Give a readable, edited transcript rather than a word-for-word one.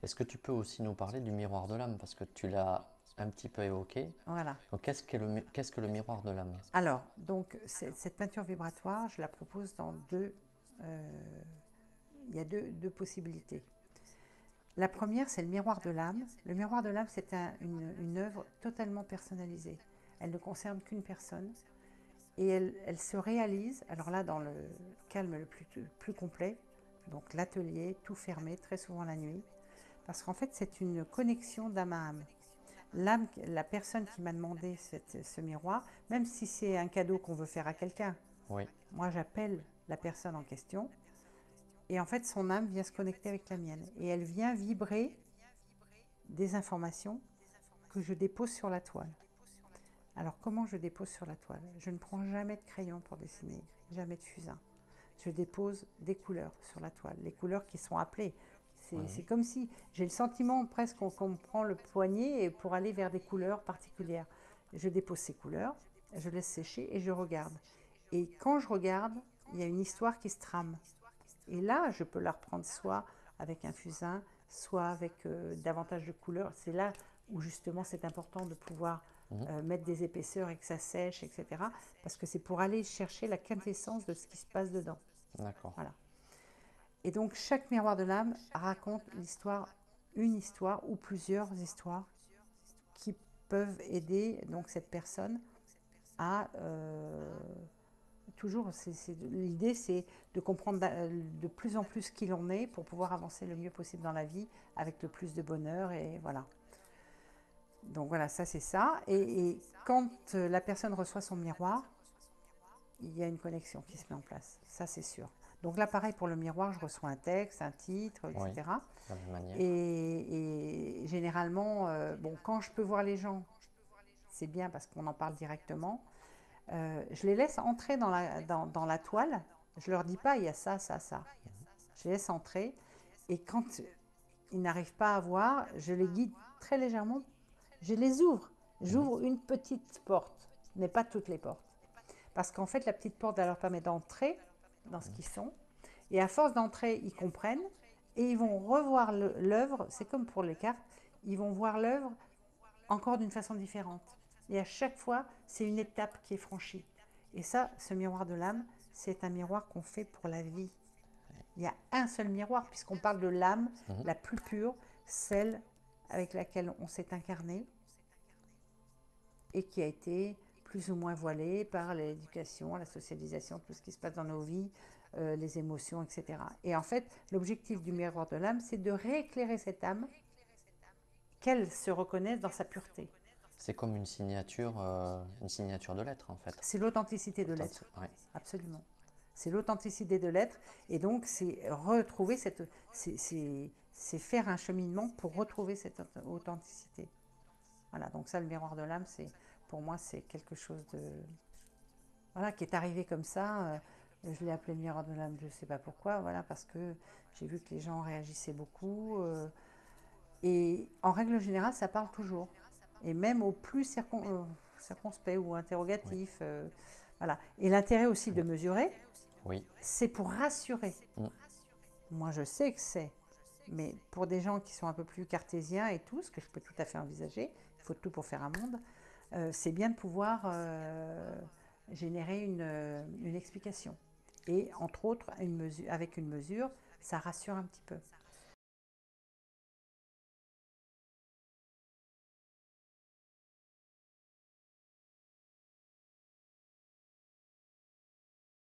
Est-ce que tu peux aussi nous parler du miroir de l'âme? Parce que tu l'as un petit peu évoqué. Voilà. Donc, qu'est-ce que le miroir de l'âme? Alors, donc, cette peinture vibratoire, je la propose dans il y a deux possibilités. La première, c'est le miroir de l'âme. Le miroir de l'âme, c'est une œuvre totalement personnalisée. Elle ne concerne qu'une personne et elle se réalise, alors là, dans le calme le plus complet, donc l'atelier, tout fermé, très souvent la nuit, parce qu'en fait, c'est une connexion d'âme à âme. L'âme, la personne qui m'a demandé ce miroir, même si c'est un cadeau qu'on veut faire à quelqu'un, Oui. moi j'appelle la personne en question et en fait son âme vient se connecter avec la mienne et elle vient vibrer des informations que je dépose sur la toile. Alors comment je dépose sur la toile? Je ne prends jamais de crayon pour dessiner, jamais de fusain. Je dépose des couleurs sur la toile, les couleurs qui sont appelées. C'est Oui. comme si j'ai le sentiment presque qu'on me prend le poignet pour aller vers des couleurs particulières. Je dépose ces couleurs, je laisse sécher et je regarde. Et quand je regarde, il y a une histoire qui se trame. Et là, je peux la reprendre soit avec un fusain, soit avec davantage de couleurs. C'est là où justement c'est important de pouvoir Mhm. mettre des épaisseurs et que ça sèche, etc. Parce que c'est pour aller chercher la quintessence de ce qui se passe dedans. D'accord. Voilà. Et donc chaque miroir de l'âme raconte l'histoire, une histoire ou plusieurs histoires qui peuvent aider donc cette personne à toujours, l'idée c'est de comprendre de plus en plus qui l'on est pour pouvoir avancer le mieux possible dans la vie avec le plus de bonheur et voilà. Donc voilà, ça c'est ça. Et quand la personne reçoit son miroir, il y a une connexion qui se met en place, ça c'est sûr. Donc là pareil pour le miroir, je reçois un texte, un titre, Oui. etc. De la même manière. Et généralement, bon, quand je peux voir les gens, c'est bien parce qu'on en parle directement. Je les laisse entrer dans la toile. Je leur dis pas, il y a ça, ça, ça. Je les laisse entrer. Et quand ils n'arrivent pas à voir, je les guide très légèrement. Je les ouvre. Mhm. J'ouvre une petite porte, mais pas toutes les portes. Parce qu'en fait, la petite porte, elle leur permet d'entrer dans ce qu'ils sont. Et à force d'entrer, ils comprennent. Et ils vont revoir l'œuvre. C'est comme pour les cartes. Ils vont voir l'œuvre encore d'une façon différente. Et à chaque fois, c'est une étape qui est franchie. Et ça, ce miroir de l'âme, c'est un miroir qu'on fait pour la vie. Il y a un seul miroir, puisqu'on parle de l'âme Mhm. la plus pure, celle avec laquelle on s'est incarné et qui a été plus ou moins voilée par l'éducation, la socialisation, tout ce qui se passe dans nos vies, les émotions, etc. Et en fait, l'objectif du miroir de l'âme, c'est de rééclairer cette âme, qu'elle se reconnaisse dans sa pureté. C'est comme une signature de lettres en fait. C'est l'authenticité de Authentique. l'être, Ouais. absolument. C'est l'authenticité de l'être, et donc c'est retrouver c'est faire un cheminement pour retrouver cette authenticité. Voilà, donc ça, le miroir de l'âme, c'est pour moi, c'est quelque chose de voilà qui est arrivé comme ça. Je l'ai appelé le miroir de l'âme, je ne sais pas pourquoi, voilà, parce que j'ai vu que les gens réagissaient beaucoup, et en règle générale, ça parle toujours, et même au plus circonspect ou Oui. interrogatif. Voilà. Et l'intérêt aussi de Mais- mesurer, Oui. c'est pour rassurer. Mm. Moi, je sais que c'est. Mais pour des gens qui sont un peu plus cartésiens et tout, ce que je peux tout à fait envisager, il faut tout pour faire un monde, c'est bien de pouvoir générer une explication. Et entre autres, avec une mesure, ça rassure un petit peu.